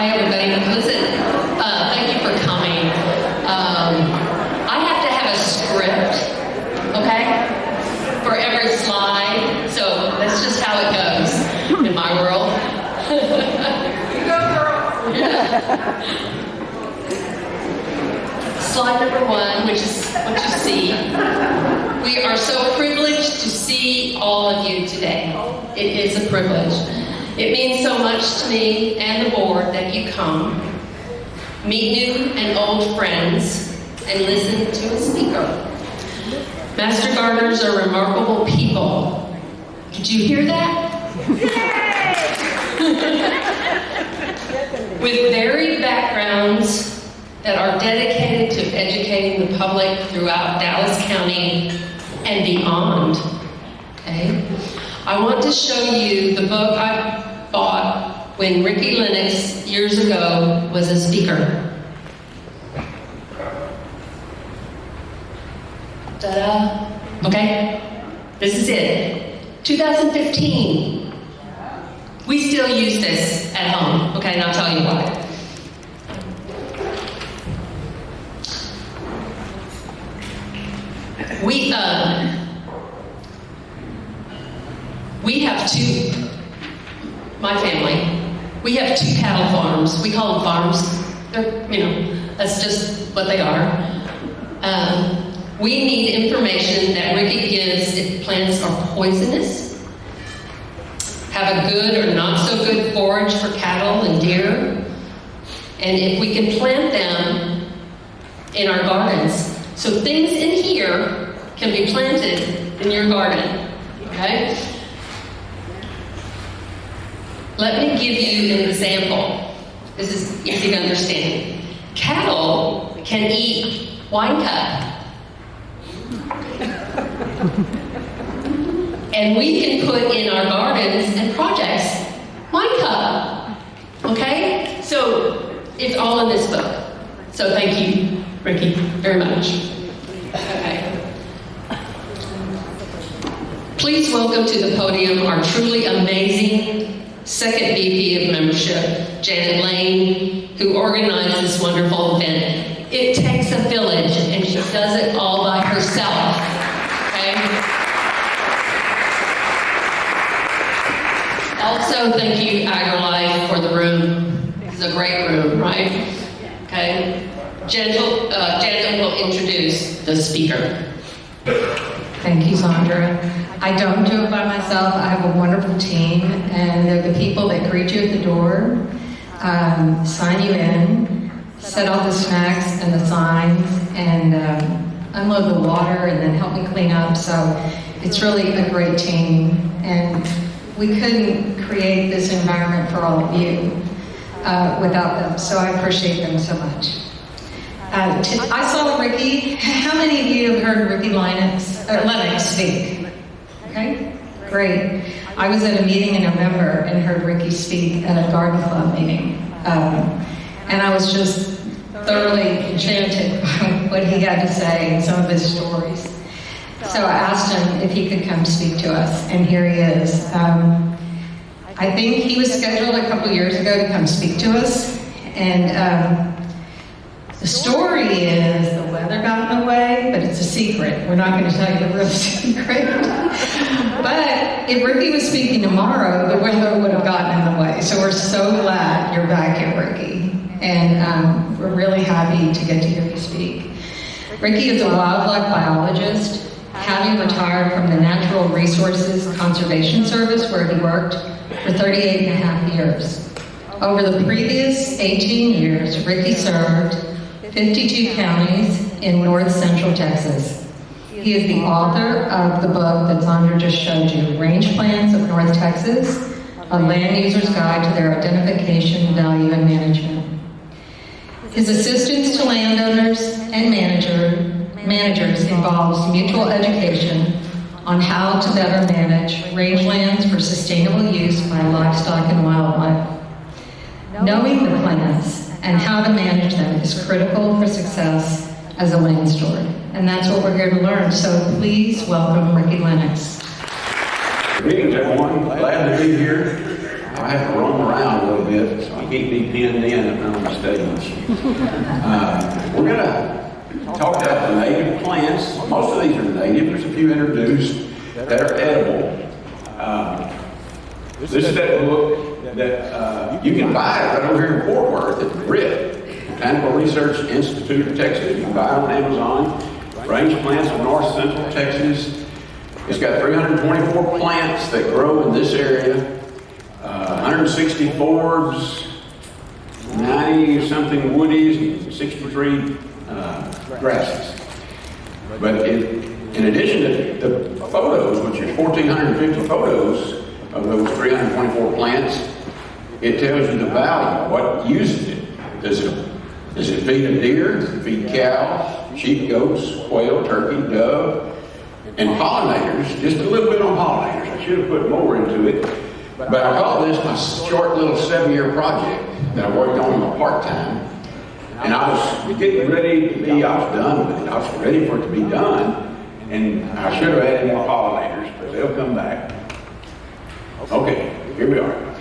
Hi, everybody. Listen, thank you for coming. I have to have a script, okay, for every slide. So that's just how it goes in my world. You go, girl. Yeah. Slide number 1, which is what you see. We are so privileged to see all of you today. It is a privilege. It means so much to me and the board that you come, meet new and old friends, and listen to a speaker. Master gardeners are remarkable people. Did you hear that? With varied backgrounds that are dedicated to educating the public throughout Dallas County and beyond. Okay? I want to show you the book I bought when Ricky Linex years ago was a speaker. Ta-da! Okay? This is it. 2015. We still use this at home. Okay, and I'll tell you why. We have two, my family, we have 2 cattle farms. We call them farms. They're, that's just what they are. We need information that Ricky gives if plants are poisonous, have a good or not so good forage for cattle and deer, and if we can plant them in our gardens. So things in here can be planted in your garden, okay? Let me give you an example. This is easy to understand. Cattle can eat wine cup. And we can put in our gardens and projects wine cup, okay? So it's all in this book. So thank you, Ricky, very much. Okay. Please welcome to the podium our truly amazing second VP of membership, Janet Lane, who organized this wonderful event. It takes a village, and she does it all by herself, okay? Also, thank you, AgriLife, for the room. It's a great room, right? Okay. Janet will introduce the speaker. Thank you, Sandra. I don't do it by myself. I have a wonderful team, and they're the people that greet you at the door, sign you in, set all the snacks and the signs, and unload the water, and then help me clean up. So it's really a great team, and we couldn't create this environment for all of you without them. So I appreciate them so much. I saw Ricky. How many of you have heard Ricky Linex speak? Okay, great. I was at a meeting in November and heard Ricky speak at a garden club meeting. And I was just thoroughly enchanted by what he had to say and some of his stories. So I asked him if he could come speak to us, and here he is. I think he was scheduled a couple years ago to come speak to us, and the story is the weather got in the way, but it's a secret. We're not going to tell you the real secret. But if Ricky was speaking tomorrow, the weather would have gotten in the way. So we're so glad you're back here, Ricky. And we're really happy to get to hear you speak. Ricky is a wildlife biologist, having retired from the Natural Resources Conservation Service, where he worked for 38 and a half years. Over the previous 18 years, Ricky served 52 counties in north central Texas. He is the author of the book that Sandra just showed you, Rangelands of North Texas, a land user's guide to their identification, value, and management. His assistance to landowners and managers involves mutual education on how to better manage rangelands for sustainable use by livestock and wildlife. Knowing the plants and how to manage them is critical for success as a land steward. And that's what we're here to learn. So please welcome Ricky Linex. Greetings, everyone. Glad to be here. I have to roam around a little bit, so I can't be pinned in up on the stage. We're going to talk about the native plants. Most of these are native. There's a few introduced that are edible. This is that book that you can buy it right over here in Fort Worth at the RIT, Botanical Research Institute of Texas. You can buy it on Amazon. Range Plants of North Central Texas. It's got 324 plants that grow in this area. 160 forbs, 90 something woodies, and 63 grasses. But in addition to the photos, which is 1,450 photos of those 324 plants, it tells you the value, what uses it. Does it feed a deer? Does it feed cows, sheep, goats, quail, turkey, dove? And pollinators, just a little bit on pollinators. I should have put more into it. But I call this my short little 7-year project that I worked on part-time. And I was getting ready to be, I was done with it. I was ready for it to be done. And I should have added more pollinators, but they'll come back. Okay, here we are.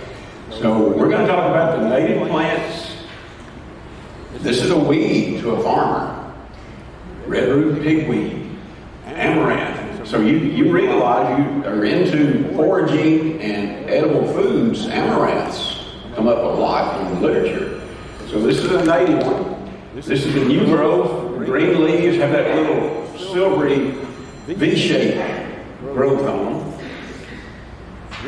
So we're going to talk about the native plants. This is a weed to a farmer. Red root pigweed, amaranth. So you realize you are into foraging and edible foods. Amaranths come up a lot in the literature. So this is a native one. This is a new growth. Green leaves have that little silvery V-shaped growth on them.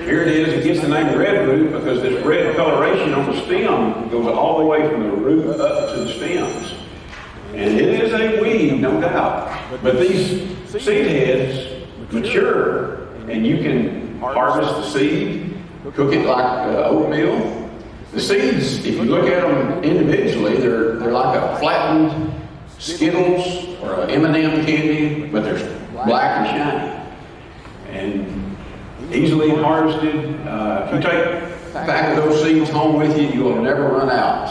Here it is. It gets the name red root because this red coloration on the stem goes all the way from the root up to the stems. And it is a weed, no doubt. But these seed heads mature, and you can harvest the seed, cook it like oatmeal. The seeds, if you look at them individually, they're like a flattened Skittles or an M&M candy, but they're black and shiny. And easily harvested. If you take a pack of those seeds home with you, you will never run out.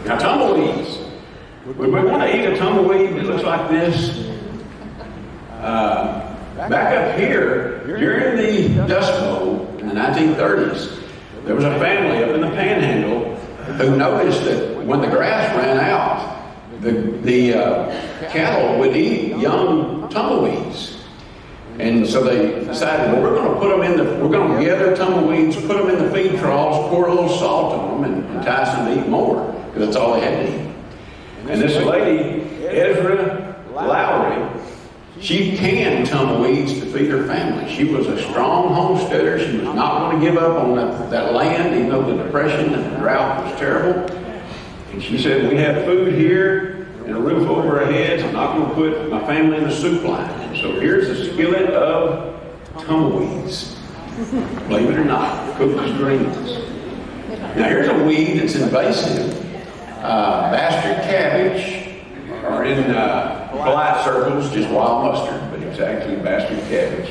Now, tumbleweeds. We want to eat a tumbleweed that looks like this. Back up here, during the Dust Bowl in the 1930s, there was a family up in the Panhandle who noticed that when the grass ran out, the cattle would eat young tumbleweeds. And so they decided, well, we're going to gather tumbleweeds, put them in the feed troughs, pour a little salt on them, and entice them to eat more, because that's all they had to eat. And this lady, Ezra Lowry, she canned tumbleweeds to feed her family. She was a strong homesteader. She was not going to give up on that land, even though the depression and the drought was terrible. And she said, we have food here and a roof over our heads. I'm not going to put my family in the soup line. And so here's a skillet of tumbleweeds. Believe it or not, cooked as greens. Now here's a weed that's invasive. Bastard cabbage, or in polite circles, just wild mustard, but it's actually bastard cabbage.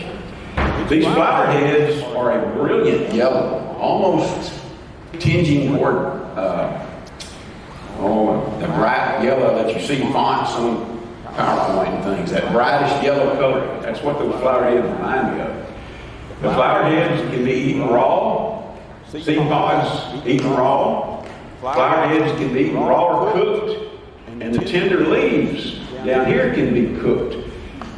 These flower heads are a brilliant yellow, almost tinging toward the bright yellow that you see fonts on PowerPoint and things, that brightest yellow color. That's what those flower heads remind me of. The flower heads can be eaten raw, seed pods eaten raw. Flower heads can be eaten raw or cooked, and the tender leaves down here can be cooked.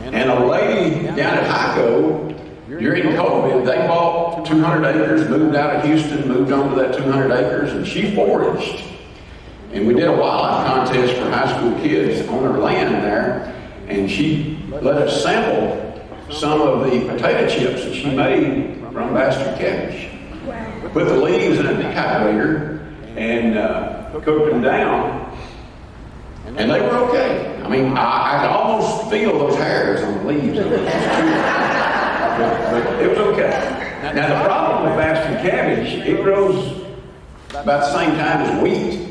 And a lady down at Hyco, during COVID, they bought 200 acres, moved out of Houston, moved on to that 200 acres, and she foraged. And we did a wildlife contest for high school kids on her land there, and she let us sample some of the potato chips that she made from bastard cabbage. Put the leaves in a dehydrator and cooked them down, and they were okay. I mean, I could almost feel those hairs on the leaves. But it was okay. Now, the problem with bastard cabbage, it grows about the same time as wheat,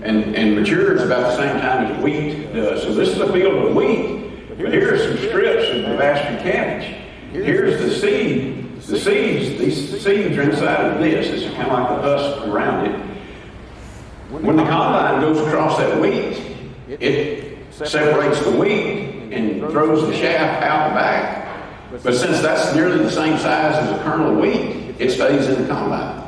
and matures about the same time as wheat does. So this is a field of wheat, but here are some strips of the bastard cabbage. Here's the seed. The seeds, these seeds are inside of this. This is kind of like the husk around it. When the combine goes across that wheat, it separates the wheat and throws the shaft out the back. But since that's nearly the same size as a kernel of wheat, it stays in the combine.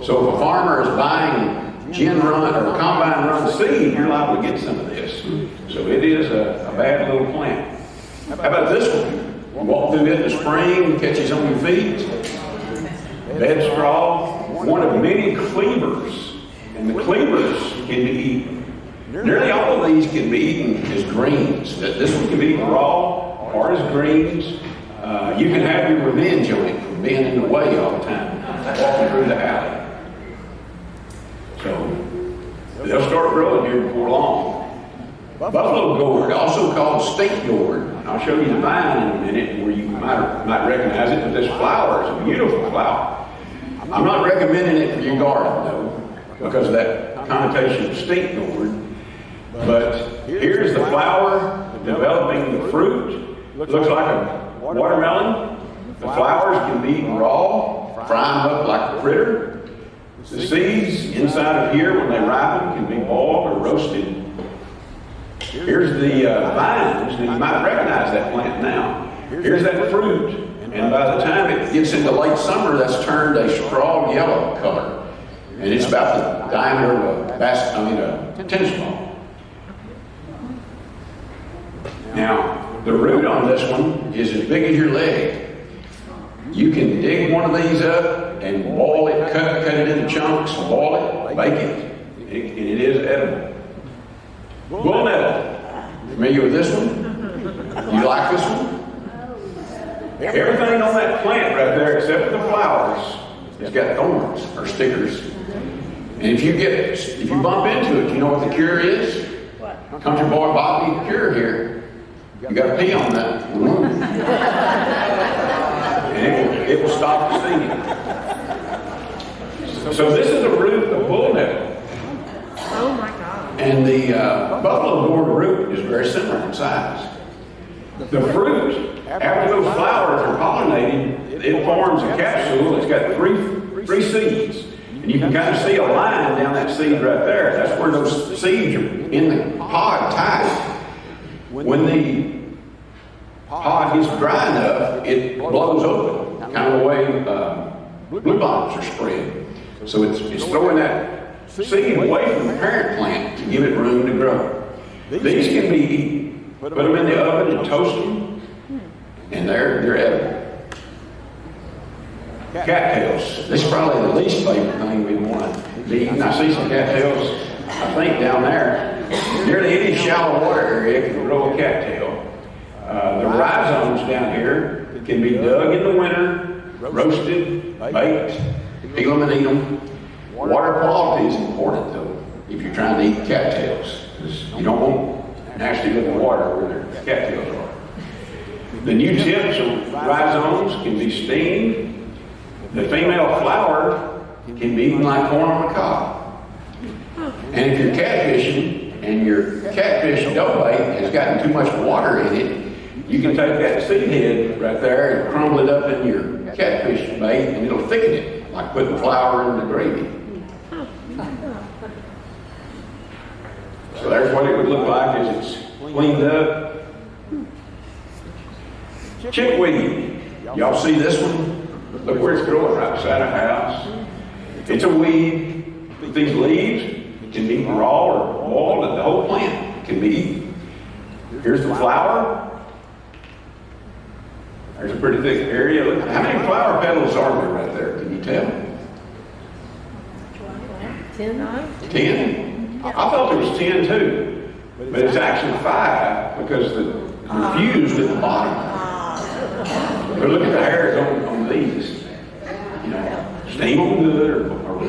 So if a farmer is buying gin run or combine run seed, you're liable to get some of this. So it is a bad little plant. How about this one? You walk through it in the spring, catches on your feet. Bed straw, one of many cleavers. And the cleavers can be eaten. Nearly all of these can be eaten as greens. This one can be eaten raw or as greens. You can have your revenge on it for being in the way all the time, walking through the alley. So they'll start growing here before long. Buffalo gourd, also called stink gourd. And I'll show you the vine in a minute where you might recognize it, but this flower is a beautiful flower. I'm not recommending it for your garden though, because of that connotation of stink gourd. But here's the flower developing the fruit. Looks like a watermelon. The flowers can be eaten raw, fry them up like a fritter. The seeds inside of here, when they ripen, can be boiled or roasted. Here's the vines, and you might recognize that plant now. Here's that fruit, and by the time it gets into late summer, that's turned a straw yellow color. And it's about the diameter of a tennis ball. Now, the root on this one is as big as your leg. You can dig one of these up and boil it, cut it into chunks, boil it, bake it, and it is edible. Bull nettle. Familiar with this one? You like this one? Everything on that plant right there, except for the flowers, has got thorns or stickers. And if you bump into it, you know what the cure is? Country boy Bobby cure here. You got to pee on that wound. And it will stop the stinging. So this is the root of bull nettle. Oh my God. And the buffalo gourd root is very similar in size. The fruit, after those flowers are pollinated, it forms a capsule. It's got three seeds. And you can kind of see a line down that seed right there. That's where those seeds are in the pod tied. When the pod gets dry enough, it blows open, kind of the way bluebottles are spread. So it's throwing that seed away from the parent plant to give it room to grow. These can be eaten. Put them in the oven and toast them, and they're edible. Cattails. This is probably the least favorite thing we want to be eating. I see some cattails, I think, down there. Nearly any shallow water area can grow a cattail. The rhizomes down here can be dug in the winter, roasted, baked, peel them and eat them. Water quality is important, though, if you're trying to eat cattails, because you don't want nasty looking water where their cattails are. The new tips of rhizomes can be steamed. The female flower can be eaten like corn on the cob. And if you're catfishing and your catfish dough bait has gotten too much water in it, you can take that seed head right there and crumble it up in your catfish bait, and it'll thicken it, like putting flour in the gravy. So there's what it would look like as it's cleaned up. Chickweed. Y'all see this one? Look where it's growing, right beside a house. It's a weed. These leaves can be raw or boiled, and the whole plant can be eaten. Here's the flower. There's a pretty thick area. Look, how many flower petals are there right there? Can you tell? 10. 10? I thought there was 10 too, but it's actually 5 because they're fused at the bottom. But look at the hairs on these. You know, steam them good or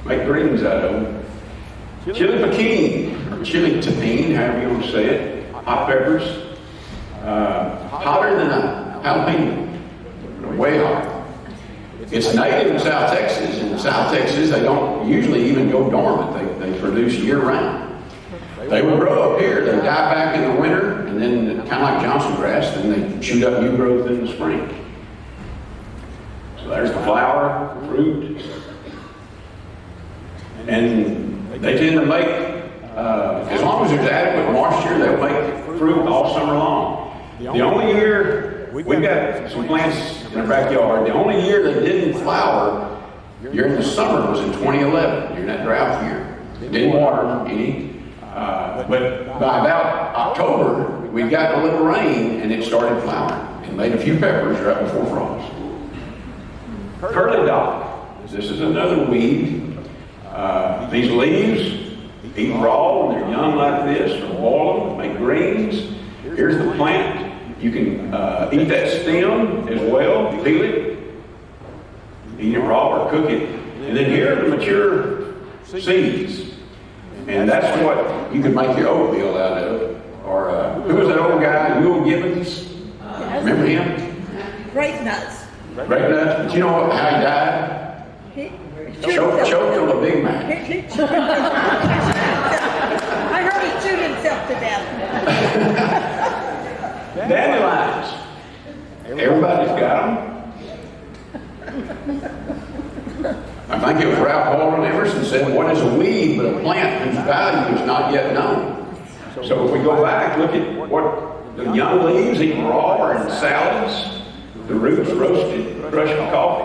make greens out of them. Chili pekin, or chili tapine, however you want to say it. Hot peppers. Hotter than a jalapeno. Way hotter. It's native in South Texas. In South Texas, they don't usually even go dormant. They produce year-round. They will grow up here. They die back in the winter, and then kind of like Johnson grass, then they shoot up new growth in the spring. So there's the flower, fruit. And they tend to make, as long as there's adequate moisture, they'll make fruit all summer long. The only year we've got some plants in our backyard. The only year they didn't flower during the summer was in 2011, during that drought year. It didn't water any. But by about October, we got a little rain and it started flowering and made a few peppers right before frost. Curly dock. This is another weed. These leaves, eat raw when they're young like this, or boil them, make greens. Here's the plant. You can eat that stem as well, peel it, eat it raw or cook it. And then here are the mature seeds. And that's what you can make your oatmeal out of. Or who was that old guy, Will Gibbons? Remember him? Grape nuts. Grape nuts. But you know how he died? Choked on a Big Mac. I heard he chewed himself to death. Dandelions. Everybody's got them. I think it was Ralph Waldo Emerson said, what is a weed but a plant whose value is not yet known? So if we go back, look at what the young leaves, eaten raw or in salads, the roots roasted, crushed in coffee,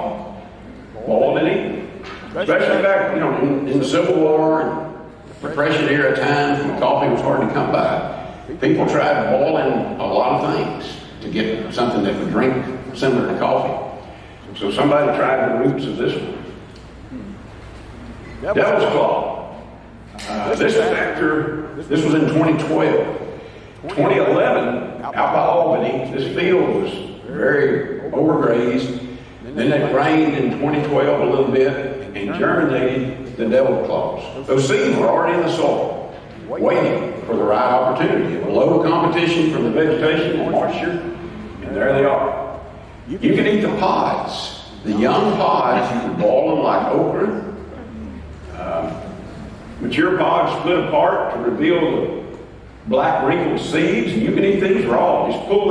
boiled and eaten. Especially back, in the Civil War and Depression era times when coffee was hard to come by, people tried boiling a lot of things to get something that would drink similar to coffee. So somebody tried the roots of this one. Devil's Claw. This was in 2012. 2011, out by Albany, this field was very overgrazed. Then it rained in 2012 a little bit and germinated the devil's claws. Those seeds were already in the soil, waiting for the right opportunity. A low competition from the vegetation and moisture, and there they are. You can eat the pods. The young pods, you can boil them like okra. Mature pods split apart to reveal the black wrinkled seeds, and you can eat these raw. Just pull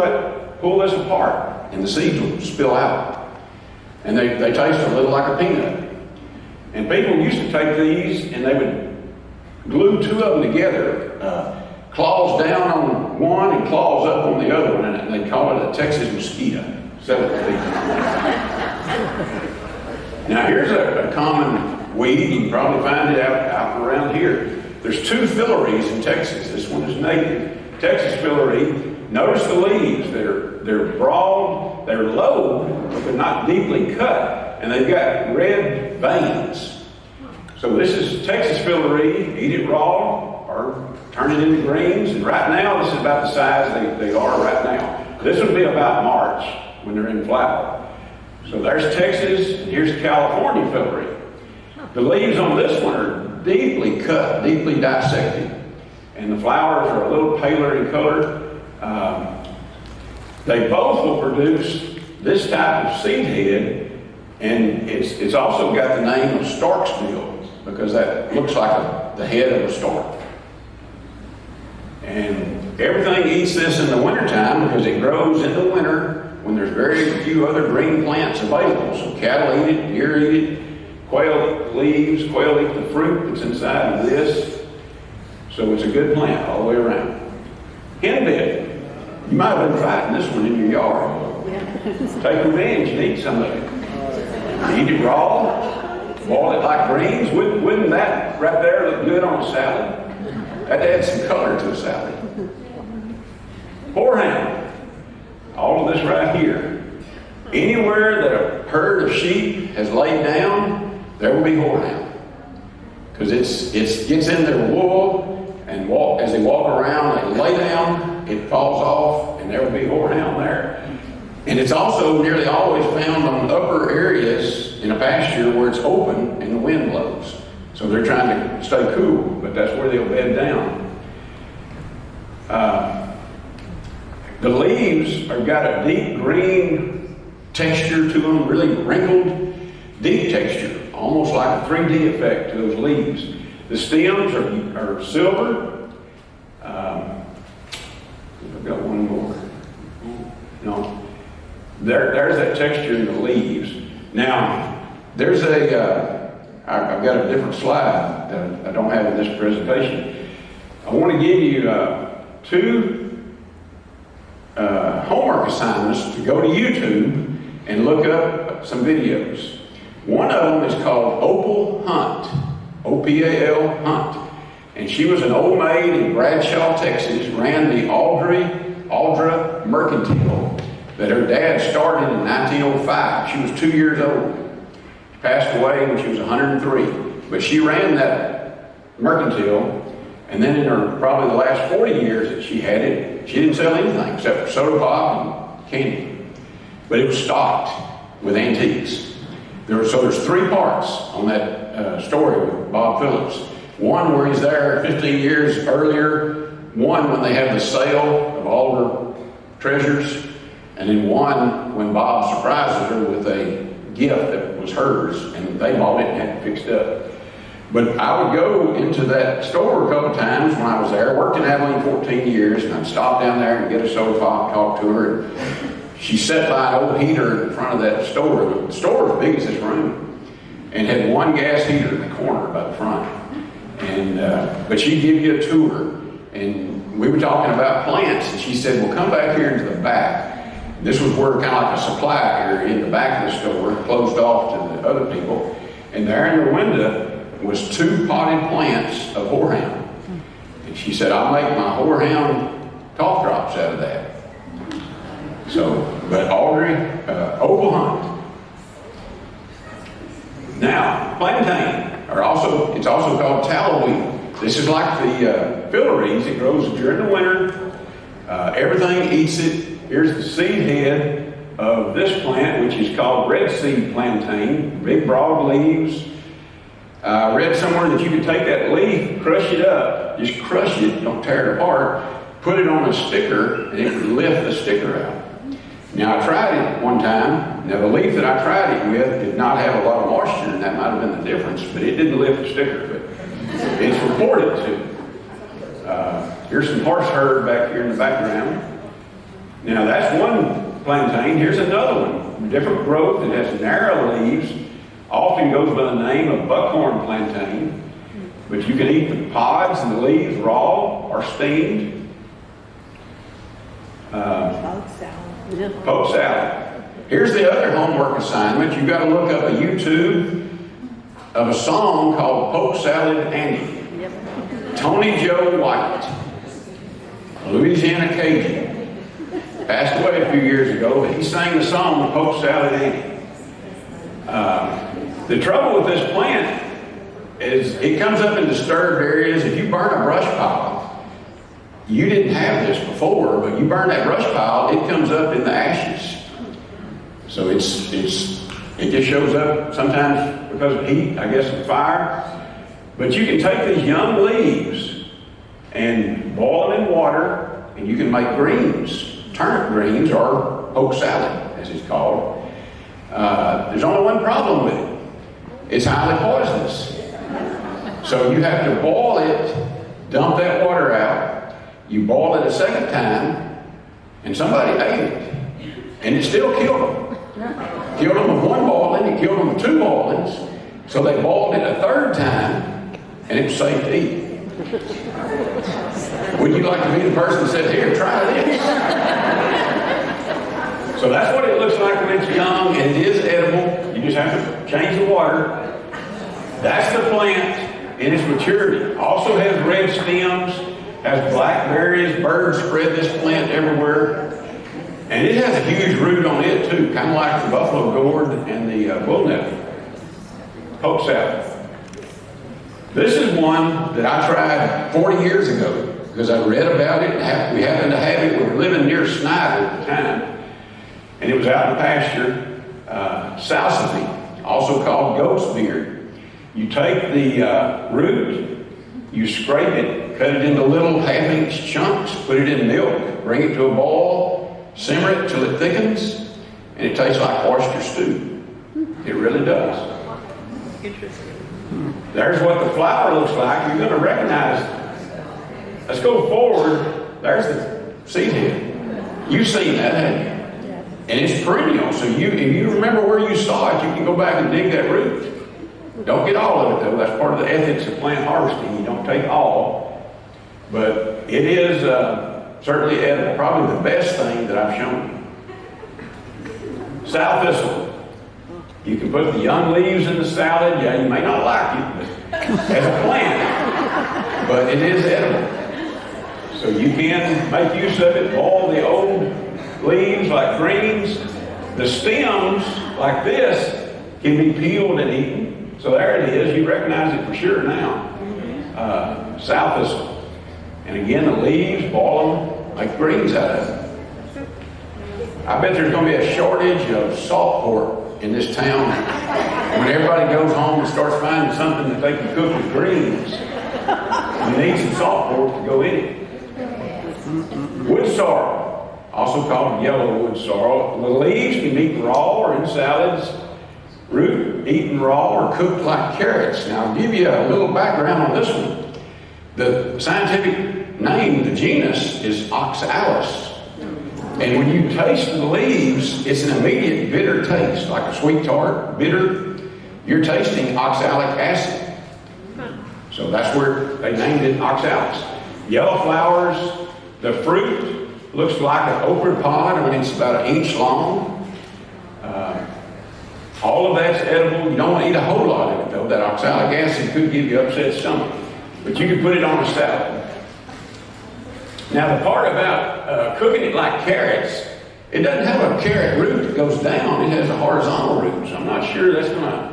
this apart, and the seeds will spill out. And they taste a little like a peanut. And people used to take these, and they would glue two of them together, claws down on one and claws up on the other one, and they call it a Texas mosquito. Now here's a common weed. You can probably find it out around here. There's two phyllories in Texas. This one is native. Texas phyllory. Notice the leaves. They're broad, they're low, but they're not deeply cut, and they've got red veins. So this is Texas phyllory. Eat it raw or turn it into greens. And right now, this is about the size they are right now. This would be about March when they're in flower. So there's Texas, and here's California phyllory. The leaves on this one are deeply cut, deeply dissected, and the flowers are a little paler in color. They both will produce this type of seed head, and it's also got the name of Starksville because that looks like the head of a stork. And everything eats this in the wintertime because it grows in the winter when there's very few other green plants available. So cattle eat it, deer eat it, quail eat the leaves, quail eat the fruit that's inside of this. So it's a good plant all the way around. Henbit. You might have been fighting this one in your yard. Take revenge and eat some of it. Eat it raw, boil it like greens. Wouldn't that right there look good on a salad? That adds some color to a salad. Horehound. All of this right here. Anywhere that a herd of sheep has laid down, there will be horehound. Because it gets in their wool, and as they walk around, they lay down, it falls off, and there will be horehound there. And it's also nearly always found on upper areas in a pasture where it's open and the wind blows. So they're trying to stay cool, but that's where they'll bed down. The leaves have got a deep green texture to them, really wrinkled, deep texture, almost like a 3D effect to those leaves. The stems are silver. I've got one more. No. There's that texture in the leaves. Now, there's I've got a different slide that I don't have in this presentation. I want to give you two homework assignments to go to YouTube and look up some videos. One of them is called Opal Hunt, O-P-A-L Hunt. And she was an old maid in Bradshaw, Texas, ran the Aldra Mercantile that her dad started in 1905. She was 2 years old. She passed away when she was 103. But she ran that mercantile, and then in her probably the last 40 years that she had it, she didn't sell anything except for soda pop and candy. But it was stocked with antiques. There's 3 parts on that story with Bob Phillips. One where he's there 15 years earlier, one when they have the sale of all her treasures, and then one when Bob surprises her with a gift that was hers, and they bought it and had it fixed up. But I would go into that store a couple times when I was there. I worked in Abilene 14 years, and I'd stop down there and get a soda pop, talk to her. And she sat by an old heater in front of that store. The store was as big as this room, and had one gas heater in the corner by the front. And but she'd give you a tour, and we were talking about plants, and she said, "Well, come back here into the back." This was where kind of like a supply area in the back of the store, closed off to the other people. And there in the window was 2 potted plants of horehound. And she said, "I'll make my horehound cough drops out of that." So, but Audrey, Opal Hunt. Now, plantain, it's also called tallow wheat. This is like the filiaries. It grows during the winter. Everything eats it. Here's the seed head of this plant, which is called red seed plantain. Big, broad leaves. I read somewhere that you could take that leaf, crush it up, just crush it, don't tear it apart, put it on a sticker, and it would lift the sticker out. Now, I tried it one time. Now, the leaf that I tried it with did not have a lot of moisture, and that might have been the difference, but it didn't lift the sticker. But it's reported to. Here's some horse herd back here in the background. Now, that's one plantain. Here's another one, different growth. It has narrow leaves. Often goes by the name of buckhorn plantain. But you can eat the pods and the leaves raw or steamed. Poke salad. Here's the other homework assignment. You've got to look up a YouTube of a song called Poke Salad Annie. Tony Joe White, a Louisiana Cajun, passed away a few years ago, but he sang the song Poke Salad Annie. The trouble with this plant is it comes up in disturbed areas. If you burn a brush pile, you didn't have this before, but you burn that brush pile, it comes up in the ashes. So it just shows up sometimes because of heat, I guess, and fire. But you can take these young leaves and boil them in water, and you can make greens, turnip greens, or poke salad, as it's called. There's only one problem with it. It's highly poisonous. So you have to boil it, dump that water out. You boil it a second time, and somebody ate it, and it still killed them. Killed them with one boiling, it killed them with 2 boilings. So they boiled it a third time, and it was safe to eat. Would you like to be the person that said, "Here, try this"? So that's what it looks like when it's young, and it is edible. You just have to change the water. That's the plant in its maturity. Also has red stems, has black berries. Birds spread this plant everywhere. And it has a huge root on it too, kind of like the buffalo gourd and the bullnut. Poke salad. This is one that I tried 40 years ago because I read about it. We happened to have it. We were living near Snyder at the time. And it was out in the pasture, salsify, also called goat's beard. You take the root, you scrape it, cut it into little half-inch chunks, put it in milk, bring it to a boil, simmer it till it thickens, and it tastes like oyster stew. It really does. Interesting. There's what the flower looks like. You're going to recognize it. Let's go forward. There's the seed head. You've seen that, haven't you? And it's perennial, so if you remember where you saw it, you can go back and dig that root. Don't get all of it, though. That's part of the ethics of plant harvesting. You don't take all. But it is certainly edible. Probably the best thing that I've shown you. Sow thistle. You can put the young leaves in the salad. Yeah, you may not like it, but as a plant, but it is edible. So you can make use of it, boil the old leaves like greens. The stems, like this, can be peeled and eaten. So there it is, you recognize it for sure now. Sow thistle. And again, the leaves, boil them, make greens out of it. I bet there's going to be a shortage of salt pork in this town when everybody goes home and starts finding something that they can cook with greens. You need some salt pork to go in it. Wood sorrel, also called yellow wood sorrel. The leaves can be eaten raw or in salads. Root, eaten raw or cooked like carrots. Now, I'll give you a little background on this one. The scientific name, the genus, is Oxalis. And when you taste the leaves, it's an immediate bitter taste, like a sweet tart, bitter. You're tasting oxalic acid. So that's where they named it Oxalis. Yellow flowers. The fruit looks like an okra pod when it's about 1 inch long. All of that's edible. You don't want to eat a whole lot of it, though. That oxalic acid could give you upset stomach. But you can put it on a salad. Now, the part about cooking it like carrots, it doesn't have a carrot root that goes down. It has a horizontal root. So I'm not sure that's going to,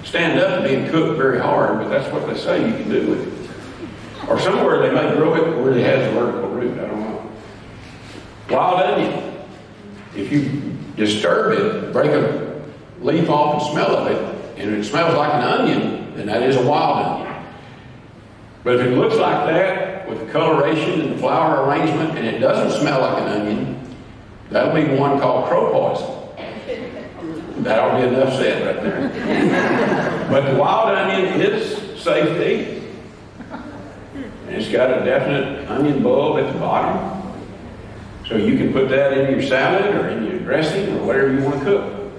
stand up to being cooked very hard, but that's what they say you can do with it. Or somewhere they may grow it where it has a vertical root. I don't know. Wild onion. If you disturb it, break a leaf off and smell of it, and it smells like an onion, then that is a wild onion. But if it looks like that, with the coloration and the flower arrangement, and it doesn't smell like an onion, that'll be one called crow poison. That'll be enough said right there. But the wild onion is safe to eat. And it's got a definite onion bulb at the bottom. So you can put that in your salad or in your dressing or whatever you want to cook.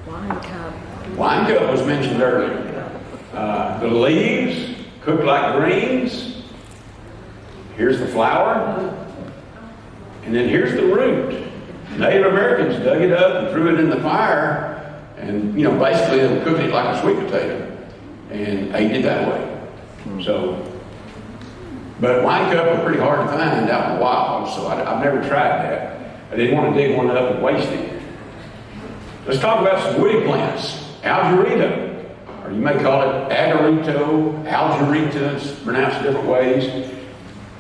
Wine cup. Wine cup was mentioned earlier. The leaves, cooked like greens. Here's the flower. And then here's the root. Native Americans dug it up and threw it in the fire. And, basically they were cooking it like a sweet potato. And ate it that way. But wine cup are pretty hard to find out in the wild, so I've never tried that. I didn't want to dig one up and waste it. Let's talk about some woody plants. Algerita, or you may call it agarito, algerita, it's pronounced different ways.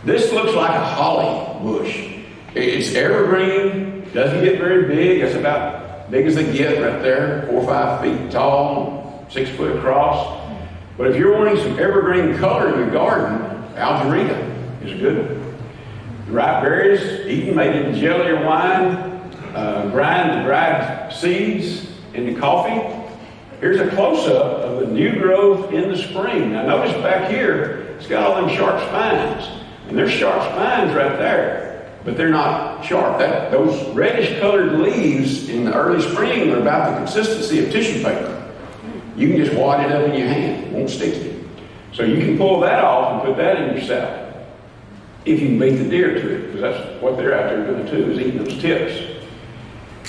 This looks like a holly bush. It's evergreen, doesn't get very big. It's about big as they get right there, 4 or 5 feet tall, 6 foot across. But if you're wanting some evergreen color in your garden, Algerita is a good one. The ripe berries, eaten, made into jelly or wine. Grind the dried seeds into coffee. Here's a close-up of the new growth in the spring. Now notice back here, it's got all them sharp spines. And there's sharp spines right there, but they're not sharp. Those reddish-colored leaves in the early spring are about the consistency of tissue paper. You can just wad it up in your hand. It won't stick to you. So you can pull that off and put that in your salad. If you can beat the deer to it, because that's what they're out there doing too, is eating those tips.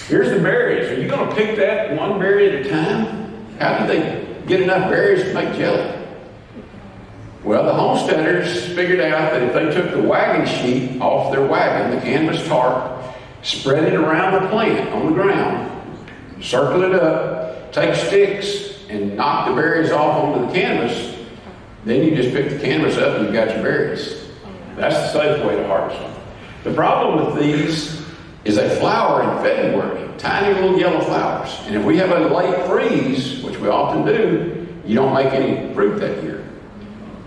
Here's the berries. Are you going to pick that one berry at a time? How did they get enough berries to make jelly? Well, the homesteaders figured out that if they took the wagon sheet off their wagon, the canvas tarp, spread it around the plant on the ground, circle it up, take sticks, and knock the berries off onto the canvas, then you just pick the canvas up and you've got your berries. That's the safe way to harvest them. The problem with these is they flower in February, tiny little yellow flowers. And if we have a late freeze, which we often do, you don't make any fruit that year.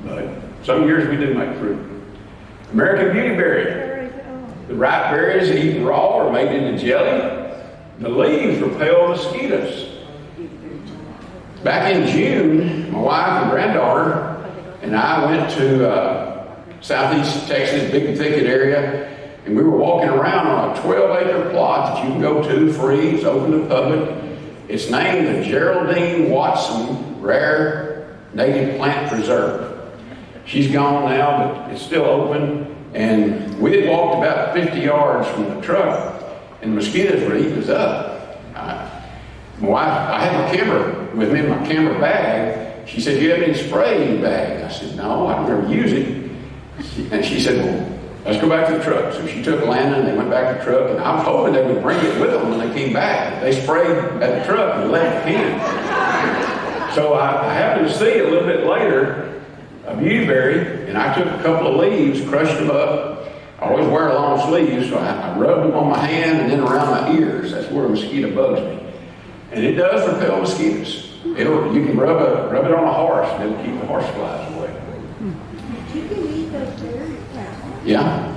But some years we do make fruit. American beautyberry. The ripe berries are eaten raw or made into jelly. The leaves repel mosquitoes. Back in June, my wife and granddaughter and I went to southeast Texas, Big Thicket area, and we were walking around on a 12-acre plot that you can go to free. It's open to the public. It's named the Geraldine Watson Rare Native Plant Preserve. She's gone now, but it's still open. And we had walked about 50 yards from the truck, and the mosquitoes were eating us up. My wife, I had my camera with me in my camera bag. She said, "Do you have any spray in your bag?" I said, "No, I don't ever use it." And she said, "Well, let's go back to the truck." So she took Landon, they went back to the truck, and I was hoping they would bring it with them when they came back. They sprayed at the truck and left the can. So I happened to see a little bit later a beautyberry, and I took a couple of leaves, crushed them up. I always wear long sleeves, so I rubbed them on my hand and then around my ears. That's where a mosquito bugs me. And it does repel mosquitoes. You can rub it on a horse and it'll keep the horse flies away. You can eat those berries. Yeah.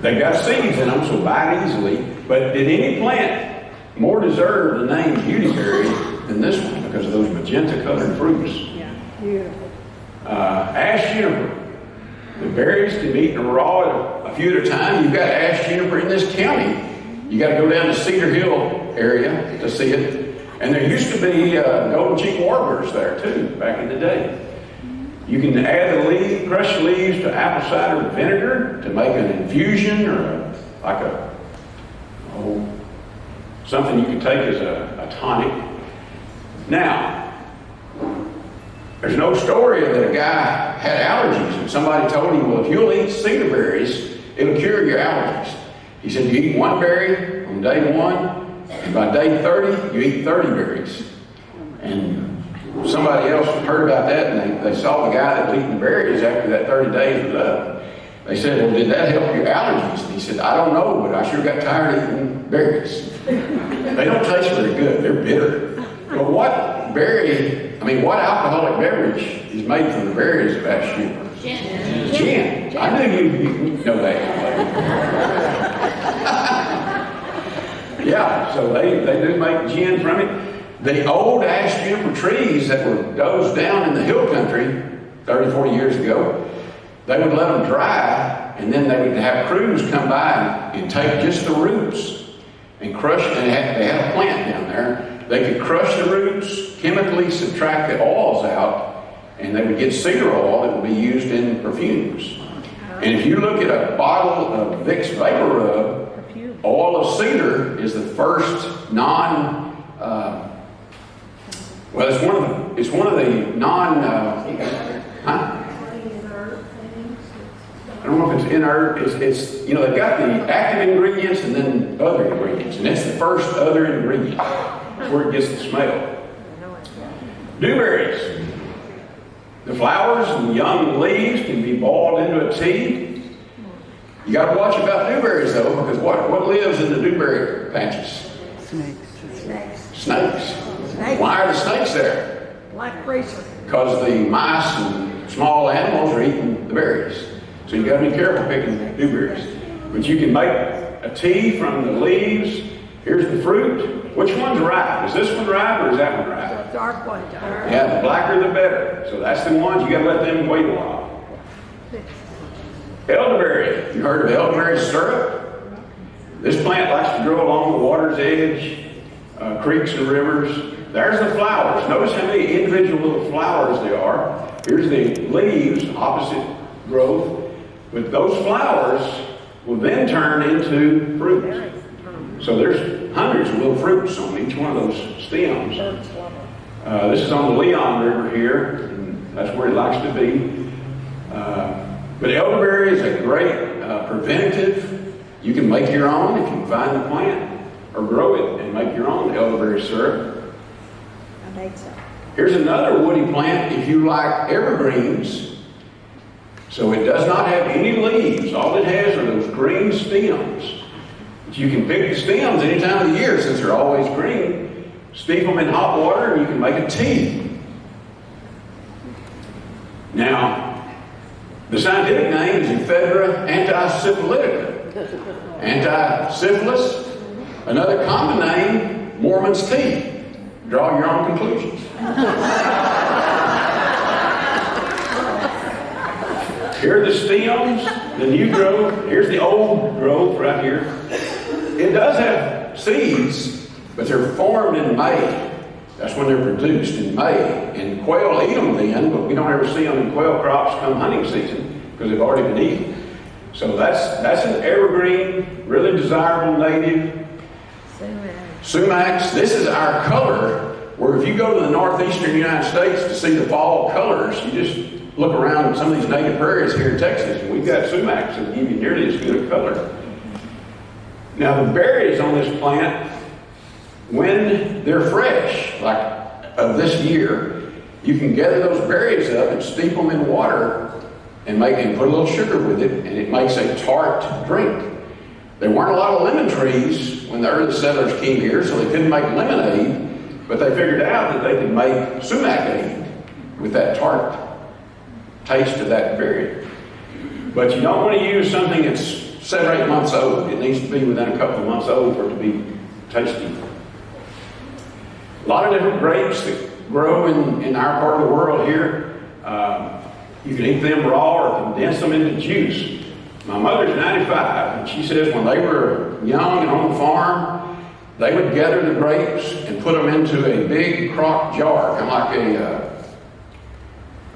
They got seeds in them, so buy it easily. But did any plant more deserve the name beautyberry than this one because of those magenta-colored fruits? Yeah, beautiful. Ash juniper. The berries can be eaten raw a few at a time. You've got ash juniper in this county. You got to go down to Cedar Hill area to see it. And there used to be golden cheek warblers there too, back in the day. You can add the crushed leaves to apple cider vinegar to make an infusion or something you can take as a tonic. Now, there's no story that a guy had allergies and somebody told him, "Well, if you'll eat cedar berries, it'll cure your allergies." He said, "You eat one berry on day 1, and by day 30, you eat 30 berries." And somebody else heard about that, and they saw the guy that was eating berries after that 30 days was up. They said, "Well, did that help your allergies?" And he said, "I don't know, but I sure got tired of eating berries. They don't taste very good. They're bitter." But what alcoholic beverage is made from the berries of ash juniper? Gin. I knew you know that. Yeah, so they do make gin from it. The old ash juniper trees that were dozed down in the hill country 30, 40 years ago, they would let them dry, and then they would have crews come by and take just the roots and crush it. And they had a plant down there. They could crush the roots, chemically subtract the oils out, and they would get cedar oil that would be used in perfumes. And if you look at a bottle of Vicks Vapor Rub, oil of cedar is the first it's one of the I don't know if it's inert. It's they've got the active ingredients and then other ingredients, and it's the first other ingredient. That's where it gets the smell. Dewberries. The flowers and young leaves can be boiled into a tea. You got to watch about dewberries though, because what lives in the dewberry patches? Snakes. Why are the snakes there? Black racer. Because the mice and small animals are eating the berries. So you got to be careful picking dewberries. But you can make a tea from the leaves. Here's the fruit. Which one's ripe? Is this one ripe or is that one ripe? The dark one. Yeah, the blacker the better. So that's the ones you got to let them wait a while. Elderberry. You heard of elderberry syrup? This plant likes to grow along the water's edge, creeks and rivers. There's the flowers. Notice how many individual little flowers there are. Here's the leaves, opposite growth. But those flowers will then turn into fruit. So there's hundreds of little fruits on each one of those stems. This is on the Leon River here, and that's where it likes to be. But elderberry is a great preventative. You can make your own if you can find the plant, or grow it and make your own elderberry syrup. I made some. Here's another woody plant if you like evergreens. So it does not have any leaves. All it has are those green stems. But you can pick the stems any time of the year since they're always green. Steep them in hot water and you can make a tea. Now, the scientific name is Ephedra antisyphilitica. Anti-syphilis. Another common name, Mormon's tea. Draw your own conclusions. Here are the stems, the new growth. Here's the old growth right here. It does have seeds, but they're formed in May. That's when they're produced in May. And quail eat them then, but we don't ever see them in quail crops come hunting season because they've already been eaten. So that's an evergreen, really desirable native. Sumacs, this is our color, where if you go to the northeastern United States to see the fall colors, you just look around some of these native prairies here in Texas, and we've got sumacs that give you nearly as good a color. Now the berries on this plant, when they're fresh, like of this year, you can gather those berries up and steep them in water and put a little sugar with it, and it makes a tart drink. There weren't a lot of lemon trees when the early settlers came here, so they couldn't make lemonade, but they figured out that they could make sumac-ade with that tart taste of that berry. But you don't want to use something that's 7 or 8 months old. It needs to be within a couple of months old for it to be tasty. A lot of different grapes that grow in our part of the world here. You can eat them raw or condense them into juice. My mother's 95, and she says when they were young and on the farm, they would gather the grapes and put them into a big crock jar, kind of like a,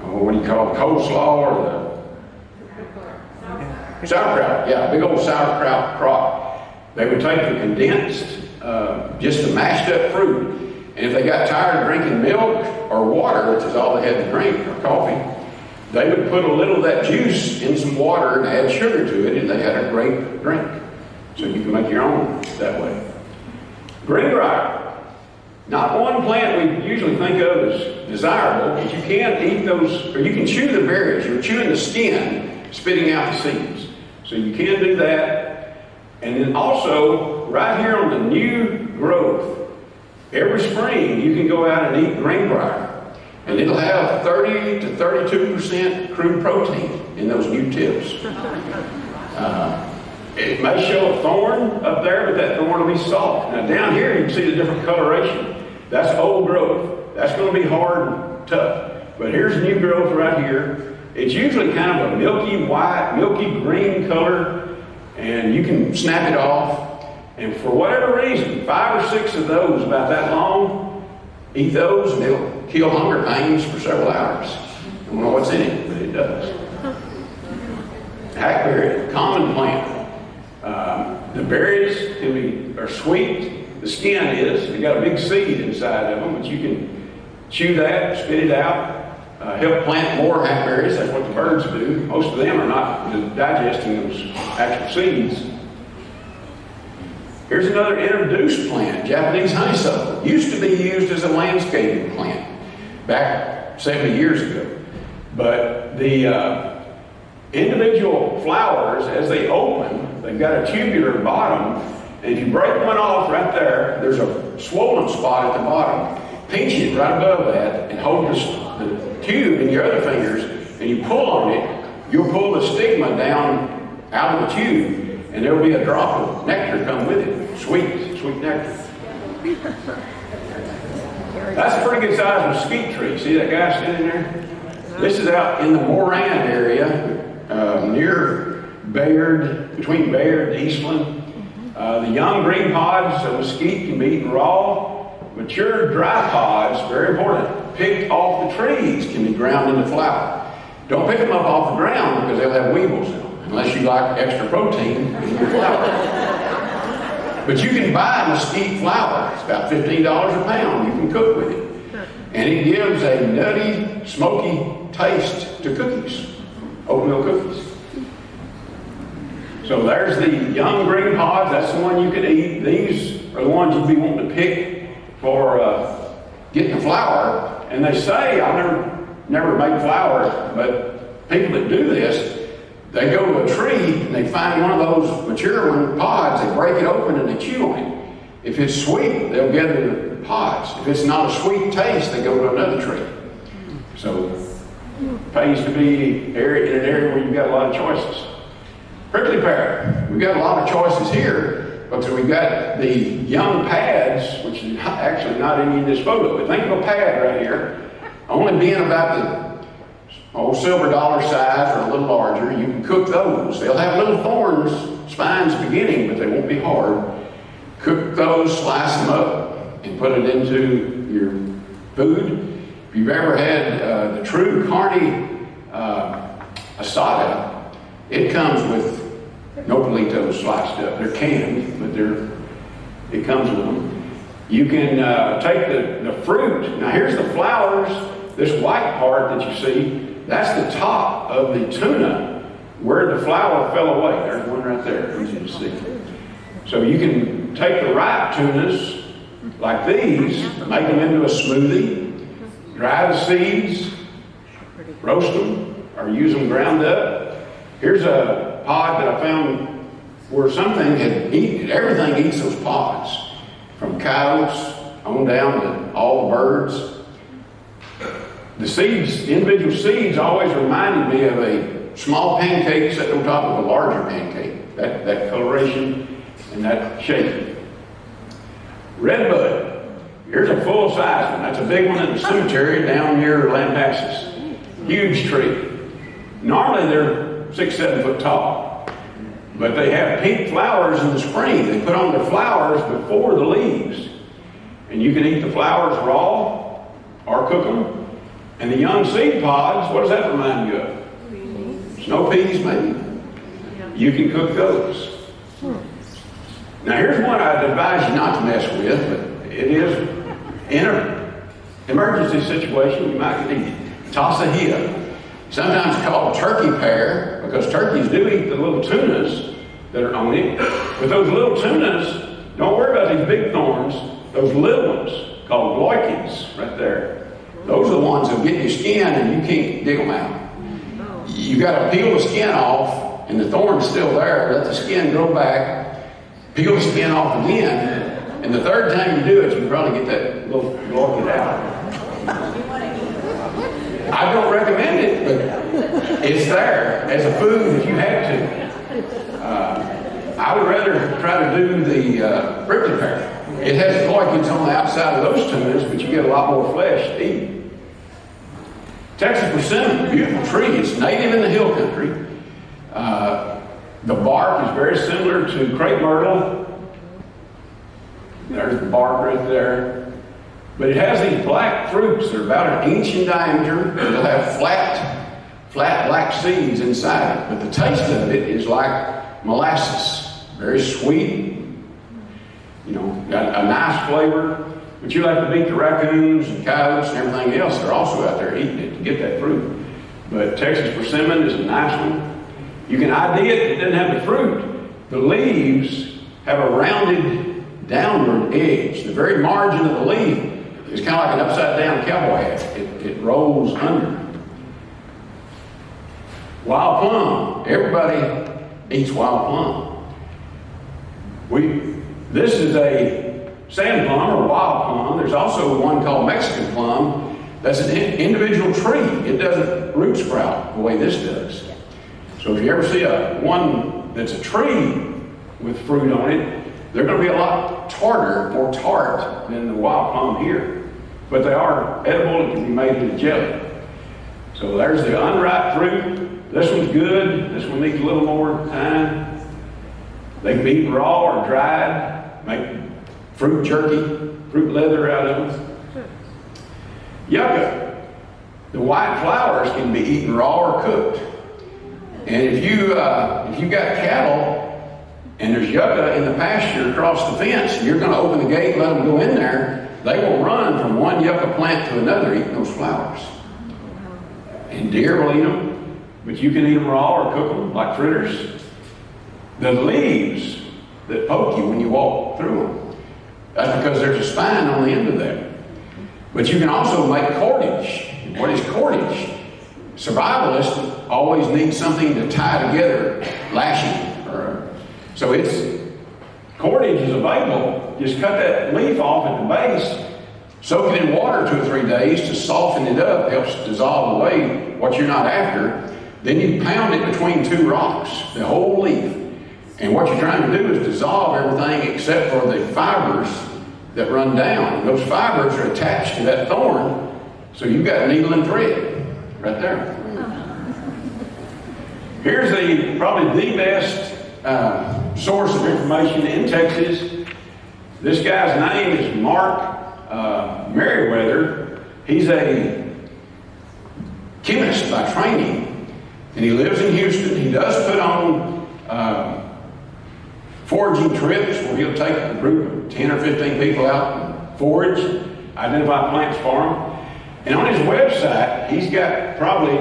what do you call it, coleslaw or the sauerkraut. Yeah, big old sauerkraut crock. They would take the condensed, just the mashed up fruit, and if they got tired of drinking milk or water, which is all they had to drink, or coffee, they would put a little of that juice in some water and add sugar to it, and they had a great drink. So you can make your own that way. Greenbrier. Not one plant we usually think of as desirable, but you can eat those, or you can chew the berries. You're chewing the skin, spitting out the seeds. So you can do that. And then also, right here on the new growth, every spring you can go out and eat greenbrier. And it'll have 30 to 32% crude protein in those new tips. It may show a thorn up there, but that thorn will be soft. Now down here you can see the different coloration. That's old growth. That's going to be hard and tough. But here's new growth right here. It's usually kind of a milky white, milky green color, and you can snap it off. And for whatever reason, 5 or 6 of those about that long, eat those and it'll kill hunger pains for several hours. I don't know what's in it, but it does. Hackberry, common plant. The berries are sweet. The skin is. They got a big seed inside of them, but you can chew that, spit it out, help plant more hackberries. That's what the birds do. Most of them are not digesting those actual seeds. Here's another introduced plant, Japanese honeysuckle. Used to be used as a landscaping plant back 70 years ago. But the individual flowers, as they open, they've got a tubular bottom, and if you break one off right there, there's a swollen spot at the bottom. Pinch it right above that and hold the tube in your other fingers, and you pull on it, you'll pull the stigma down out of the tube. And there will be a drop of nectar come with it. Sweet, sweet nectar. That's a pretty good sized mesquite tree. See that guy sitting there? This is out in the Moran area, near Bayard, between Bayard and Eastland. The young green pods of mesquite can be eaten raw. Mature dry pods, very important, picked off the trees can be ground into flour. Don't pick them up off the ground because they'll have weevils in them. Unless you like extra protein in your flour. But you can buy mesquite flour. It's about $15 a pound. You can cook with it. And it gives a nutty, smoky taste to cookies, oatmeal cookies. So there's the young green pods. That's the one you could eat. These are the ones you'd be wanting to pick for getting the flour. And they say, I've never made flour, but people that do this, they go to a tree and they find one of those mature pods, they break it open and they chew on it. If it's sweet, they'll gather the pods. If it's not a sweet taste, they go to another tree. So it pays to be in an area where you've got a lot of choices. Prickly pear, we've got a lot of choices here because we've got the young pads, which is actually not any in this photo, but think of a pad right here, only being about the silver dollar size or a little larger. You can cook those. They'll have little thorns, spines beginning, but they won't be hard. Cook those, slice them up, and put it into your food. If you've ever had the true carne asada, it comes with nopalitos sliced up. They're canned, but it comes with them. You can take the fruit. Now here's the flowers. This white part that you see, that's the top of the tuna where the flower fell away. There's one right there, easy to see. So you can take the ripe tunas like these, make them into a smoothie, dry the seeds, roast them, or use them ground up. Here's a pod that I found where something had eaten it. Everything eats those pods, from coyotes on down to all the birds. The seeds, individual seeds, always reminded me of a small pancake set on top of a larger pancake. That coloration and that shape. Redbud. Here's a full-size one. That's a big one in the cemetery down near Lampasas. Huge tree. Normally they're 6-7 foot tall, but they have pink flowers in the spring. They put on their flowers before the leaves, and you can eat the flowers raw or cook them. And the young seed pods, what does that remind you of? Snow peas, maybe. You can cook those. Now here's one I'd advise you not to mess with, but it is in an emergency situation, you might need Tossahia. Sometimes called turkey pear, because turkeys do eat the little tunas that are on it. But those little tunas, don't worry about these big thorns. Those little ones, called gloikids, right there. Those are the ones that get your skin and you can't dig them out. You got to peel the skin off, and the thorn's still there. Let the skin grow back. Peel the skin off again, and the third time you do it, you can probably get that little gloikid out. I don't recommend it, but it's there as a food if you have to. I would rather try to do the prickly pear. It has gloikids on the outside of those tunas, but you get a lot more flesh to eat. Texas persimmon, beautiful tree. It's native in the hill country. The bark is very similar to crepe myrtle. There's the bark right there. But it has these black fruits. They're about an inch in diameter. They'll have flat black seeds inside it. But the taste of it is like molasses. Very sweet. You know, got a nice flavor. But you like to beat the raccoons and coyotes and everything else. They're also out there eating it to get that fruit. But Texas persimmon is a nice one. You can ID it. It doesn't have the fruit. The leaves have a rounded downward edge. The very margin of the leaf is kind of like an upside down cowboy hat. It rolls under. Wild plum. Everybody eats wild plum. This is a sand plum or wild plum. There's also one called Mexican plum. That's an individual tree. It doesn't root sprout the way this does. So if you ever see one that's a tree with fruit on it, they're going to be a lot more tart than the wild plum here. But they are edible and can be made into jelly. So there's the unripe fruit. This one's good. This one needs a little more time. They can be eaten raw or dried. Make fruit jerky, fruit leather out of them. Yucca. The white flowers can be eaten raw or cooked. And if you got cattle and there's yucca in the pasture across the fence, you're going to open the gate and let them go in there, they will run from one yucca plant to another eating those flowers. And deer will eat them, but you can eat them raw or cook them like fritters. The leaves that poke you when you walk through them, that's because there's a spine on the end of that. But you can also make cordage. What is cordage? Survivalists always need something to tie together, lashing. So cordage is available. Just cut that leaf off at the base, soak it in water 2 or 3 days to soften it up, helps dissolve away what you're not after. Then you pound it between 2 rocks, the whole leaf. And what you're trying to do is dissolve everything except for the fibers that run down. Those fibers are attached to that thorn, so you've got needle and thread right there. Here's probably the best source of information in Texas. This guy's name is Mark Merriweather. He's a chemist by training, and he lives in Houston. He does put on foraging trips where he'll take a group of 10 or 15 people out and forage, identify plants for them. And on his website, he's got probably,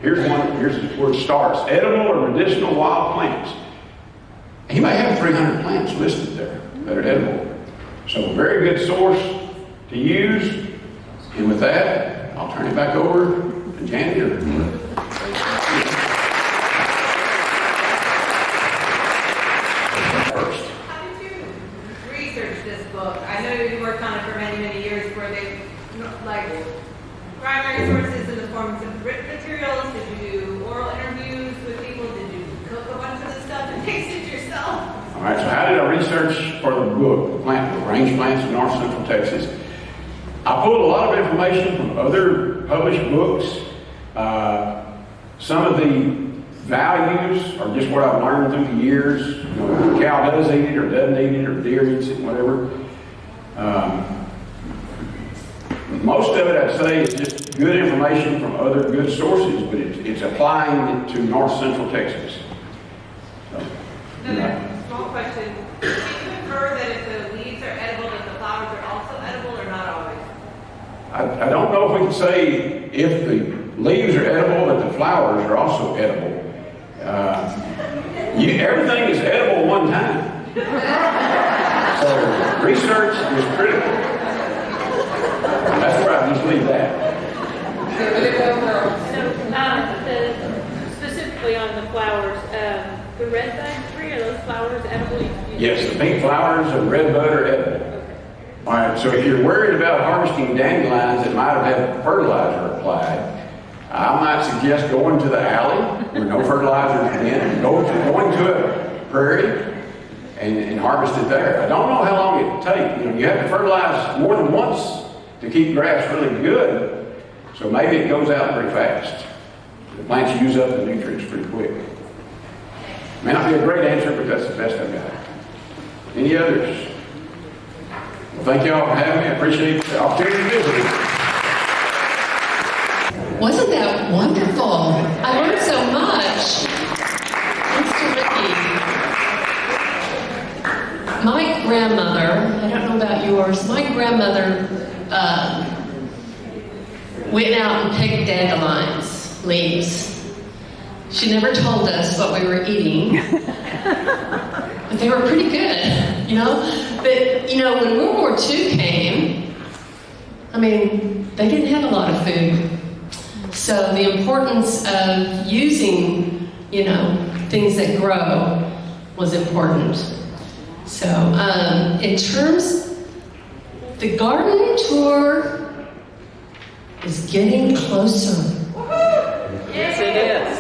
here's where it starts, edible or medicinal wild plants. He may have 300 plants listed there that are edible. So a very good source to use. And with that, I'll turn it back over to Janet. First. How did you research this book? I know you worked on it for many, many years. Were they like primary sources in the forms of written materials? Did you do oral interviews with people? Did you cook a bunch of the stuff and taste it yourself? All right, so how did I research for the book, The Range Plants of North Central Texas? I pulled a lot of information from other published books. Some of the values are just what I've learned through the years. You know, if a cow does eat it or doesn't eat it or deer eats it, whatever. Most of it, I'd say, is just good information from other good sources, but it's applying it to North Central Texas. So, Another small question. Do you infer that if the leaves are edible, that the flowers are also edible, or not always? I don't know if we can say if the leaves are edible, that the flowers are also edible. Everything is edible one time. So research is critical. That's where I just leave that. So, specifically on the flowers, the red bud tree, are those flowers edible? Yes, the pink flowers and red bud are edible. All right, so if you're worried about harvesting dandelions that might have had fertilizer applied, I might suggest going to the alley where no fertilizer is in, and going to a prairie and harvest it there. I don't know how long it will take. You know, you have to fertilize more than once to keep grass really good, so maybe it goes out pretty fast. The plants use up the nutrients pretty quick. May not be a great answer, but that's the best I've got. Any others? Well, thank you all for having me. I appreciate the opportunity to visit with you. Wasn't that wonderful? I learned so much. Thanks to Ricky. My grandmother, I don't know about yours, my grandmother went out and picked dandelions, leaves. She never told us what we were eating, but they were pretty good, you know? But, you know, when World War II came, I mean, they didn't have a lot of food. So the importance of using, you know, things that grow was important. So in terms, the garden tour is getting closer. Yes, it is.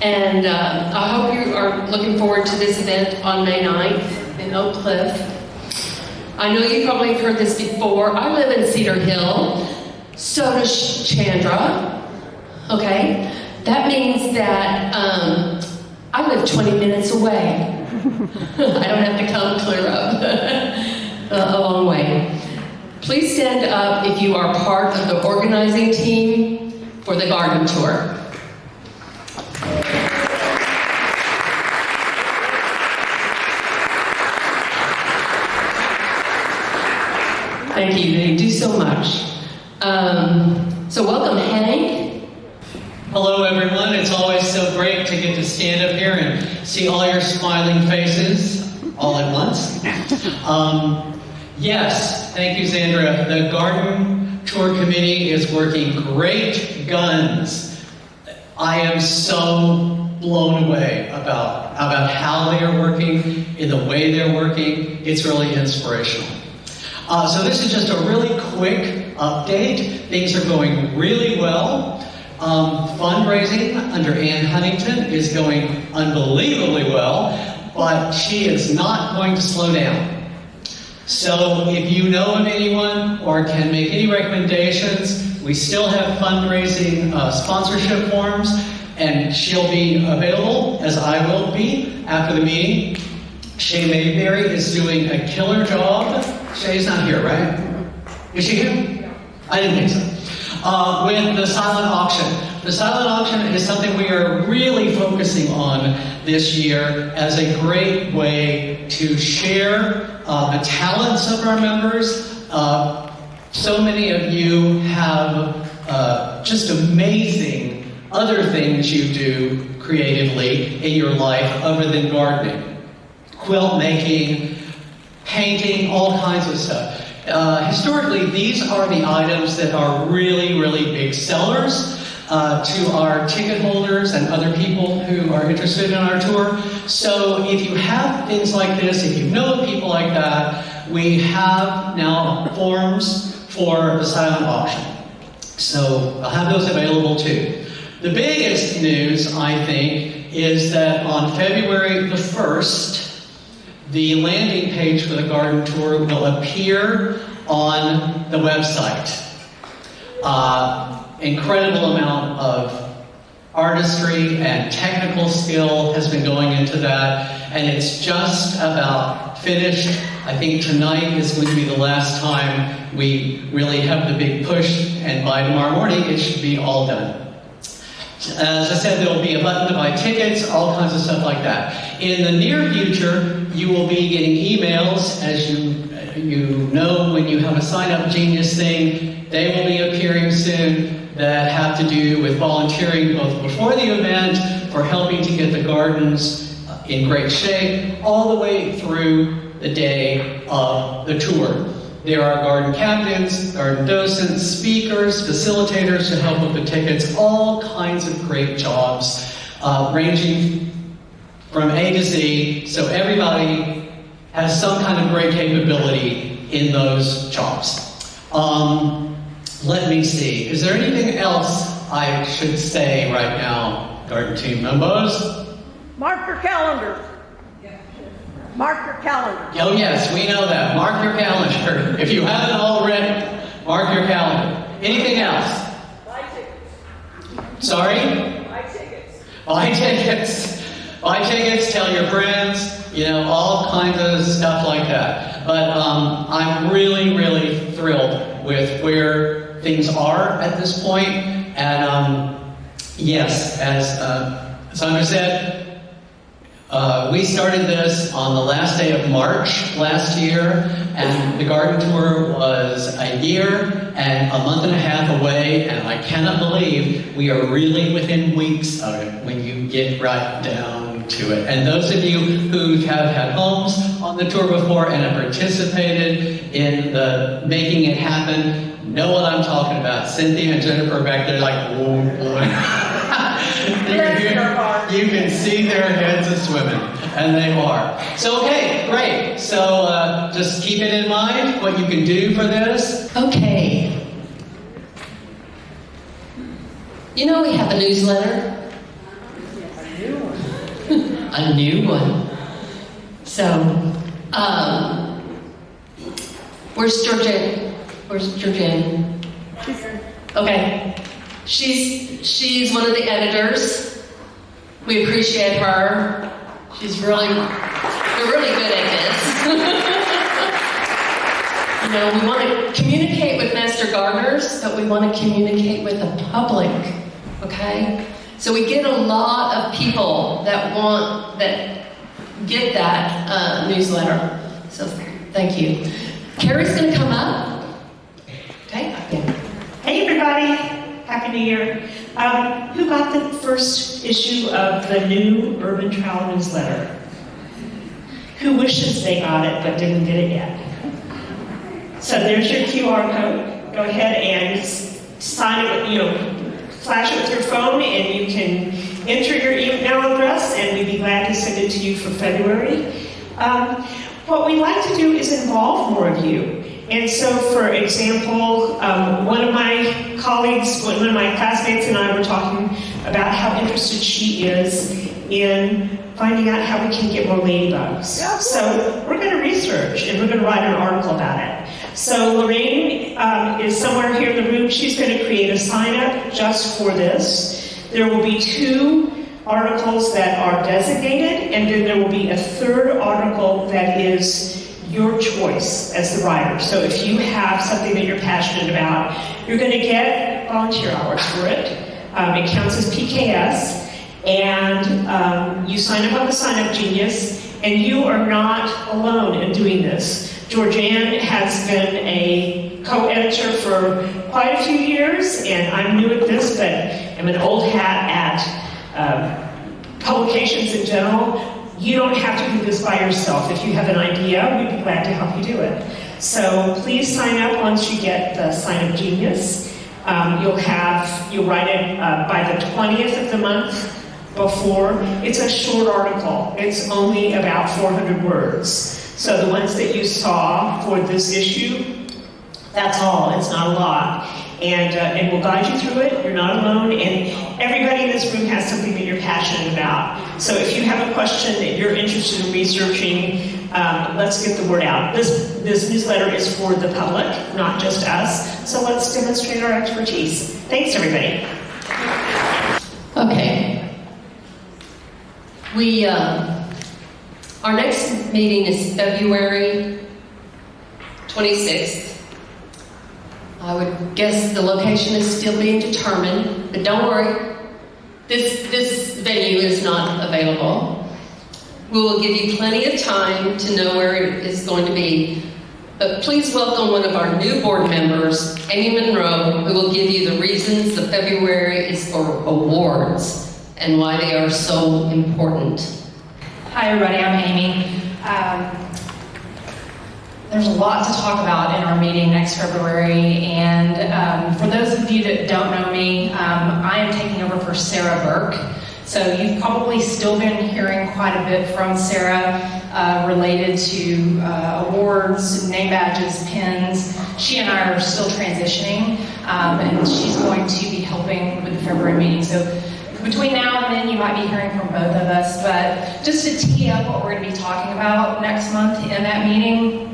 And I hope you are looking forward to this event on May 9th in Oak Cliff. I know you probably have heard this before. I live in Cedar Hill. So does Chandra, okay? That means that I live 20 minutes away. I don't have to come clear up a long way. Please stand up if you are part of the organizing team for the garden tour. Thank you, they do so much. So welcome, Hank. Hello, everyone. It's always so great to get to stand up here and see all your smiling faces all at once. Yes, thank you, Zandra. The Garden Tour Committee is working great guns. I am so blown away about how they are working, in the way they're working. It's really inspirational. So this is just a really quick update. Things are going really well. Fundraising under Ann Huntington is going unbelievably well, but she is not going to slow down. So if you know of anyone or can make any recommendations, we still have fundraising sponsorship forms, and she'll be available, as I will be, after the meeting. Shay Mayberry is doing a killer job. Shay's not here, right? Is she here? I didn't think so. with the silent auction. The silent auction is something we are really focusing on this year as a great way to share the talents of our members. So many of you have just amazing other things you do creatively in your life other than gardening. Quilt making, painting, all kinds of stuff. Historically, these are the items that are really, really big sellers to our ticket holders and other people who are interested in our tour. So if you have things like this, if you know people like that, we have now forms for the silent auction. So I'll have those available too. The biggest news, I think, is that on February the 1st, the landing page for the garden tour will appear on the website. Incredible amount of artistry and technical skill has been going into that, and it's just about finished. I think tonight is going to be the last time we really have the big push, and by tomorrow morning it should be all done. As I said, there will be a button to buy tickets, all kinds of stuff like that. In the near future, you will be getting emails, as you know, when you have a Sign Up Genius thing. They will be appearing soon that have to do with volunteering both before the event for helping to get the gardens in great shape, all the way through the day of the tour. There are garden captains, garden docents, speakers, facilitators to help with the tickets, all kinds of great jobs, ranging from A to Z, so everybody has some kind of great capability in those jobs. Let me see, is there anything else I should say right now, garden team members? Mark your calendar. Mark your calendar. Oh yes, we know that. Mark your calendar. If you haven't already, mark your calendar. Anything else? Buy tickets. Sorry? Buy tickets. Buy tickets. Buy tickets, tell your friends, all kinds of stuff like that. But I'm really, really thrilled with where things are at this point. And yes, as Sandra said, we started this on the last day of March last year, and the garden tour was a year and a month and a half away, and I cannot believe we are really within weeks of it when you get right down to it. And those of you who have had homes on the tour before and have participated in the making it happen know what I'm talking about. Cynthia and Jennifer back there like, oh boy. You can see their heads are swimming, and they are. So, okay, great. So, just keep it in mind what you can do for this. Okay. We have a newsletter. A new one. So, where's Georgette? Where's Georgette? Okay. She's one of the editors. We appreciate her. We're really good at this. We want to communicate with master gardeners, but we want to communicate with the public, okay? So we get a lot of people that get that newsletter. So thank you. Carrie's going to come up. Okay? Yeah. Hey everybody, Happy New Year. Who got the first issue of the new Urban Travel newsletter? Who wishes they got it but didn't get it yet? So there's your QR code. Go ahead and sign it with, flash it with your phone, and you can enter your email address, and we'd be glad to send it to you for February. What we'd like to do is involve more of you. And so, for example, one of my colleagues, one of my classmates and I were talking about how interested she is in finding out how we can get more ladybugs. Yeah. So we're going to research, and we're going to write an article about it. So Lorraine is somewhere here in the room. She's going to create a sign-up just for this. There will be 2 articles that are designated, and then there will be a 3rd article that is your choice as the writer. So if you have something that you're passionate about, you're going to get volunteer hours for it. It counts as PKS, and you sign up on the Sign Up Genius, and you are not alone in doing this. Georgianne has been a co-editor for quite a few years, and I'm new at this, but I'm an old hat at publications in general. You don't have to do this by yourself. If you have an idea, we'd be glad to help you do it. So please sign up once you get the Sign Up Genius. You'll write it by the 20th of the month before. It's a short article. It's only about 400 words. So the ones that you saw for this issue, that's all. It's not a lot. And we'll guide you through it. You're not alone. And everybody in this room has something that you're passionate about. So if you have a question that you're interested in researching, let's get the word out. This newsletter is for the public, not just us. So let's demonstrate our expertise. Thanks, everybody. Okay. Our next meeting is February 26th. I would guess the location is still being determined, but don't worry, this venue is not available. We will give you plenty of time to know where it is going to be. But please welcome one of our new board members, Amy Monroe, who will give you the reasons the February is for awards and why they are so important. Hi everybody, I'm Amy. There's a lot to talk about in our meeting next February, and for those of you that don't know me, I am taking over for Sarah Burke. So you've probably still been hearing quite a bit from Sarah related to awards, name badges, pins. She and I are still transitioning, and she's going to be helping with the February meeting. So between now and then, you might be hearing from both of us, but just to tee up what we're going to be talking about next month in that meeting,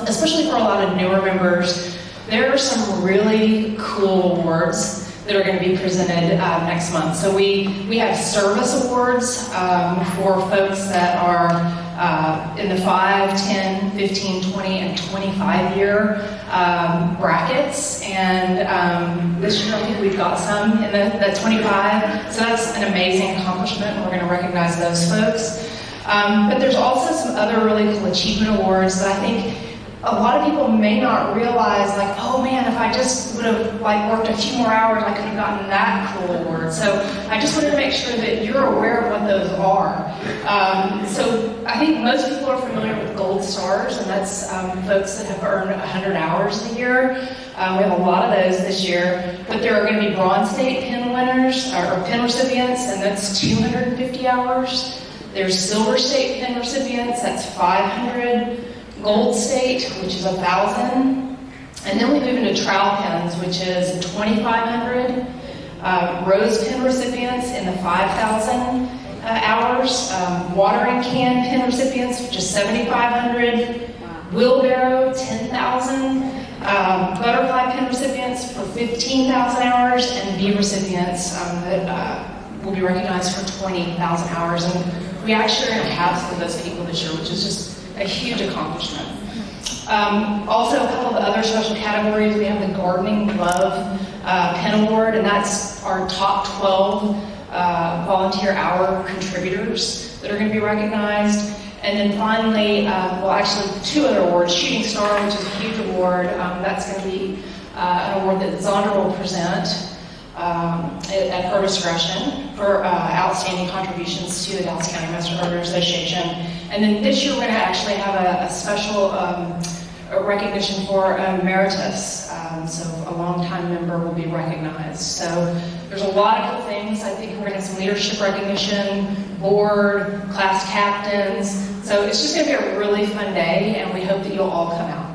especially for a lot of newer members, there are some really cool awards that are going to be presented next month. So we have service awards for folks that are in the 5, 10, 15, 20, and 25 year brackets. And this year I think we've got some in the 25. So that's an amazing accomplishment, and we're going to recognize those folks. But there's also some other really cool achievement awards that I think a lot of people may not realize, like, oh man, if I just would have worked a few more hours, I could have gotten that cool award. So I just wanted to make sure that you're aware of what those are. So I think most people are familiar with gold stars, and that's folks that have earned 100 hours a year. We have a lot of those this year, but there are going to be bronze state pin winners, or pin recipients, and that's 250 hours. There's silver state pin recipients, that's 500. Gold state, which is 1,000, and then we move into trowel pins, which is 2,500. Rose pin recipients in the 5,000 hours. Watering can pin recipients, which is 7,500. Wheelbarrow, 10,000. Butterfly pin recipients for 15,000 hours, and bee recipients that will be recognized for 20,000 hours. And we actually are going to have some of those people this year, which is just a huge accomplishment. Also, a couple of the other special categories, we have the Gardening Glove Pin Award, and that's our top 12 volunteer hour contributors that are going to be recognized. And then finally, well, actually 2 other awards. Shooting Star, which is a huge award. That's going to be an award that Zondra will present at her discretion for outstanding contributions to the Dallas County Master Gardener Association. And then this year we're going to actually have a special recognition for emeritus. So a longtime member will be recognized. So there's a lot of cool things. I think we're going to have some leadership recognition, board, class captains. So it's just going to be a really fun day, and we hope that you'll all come out.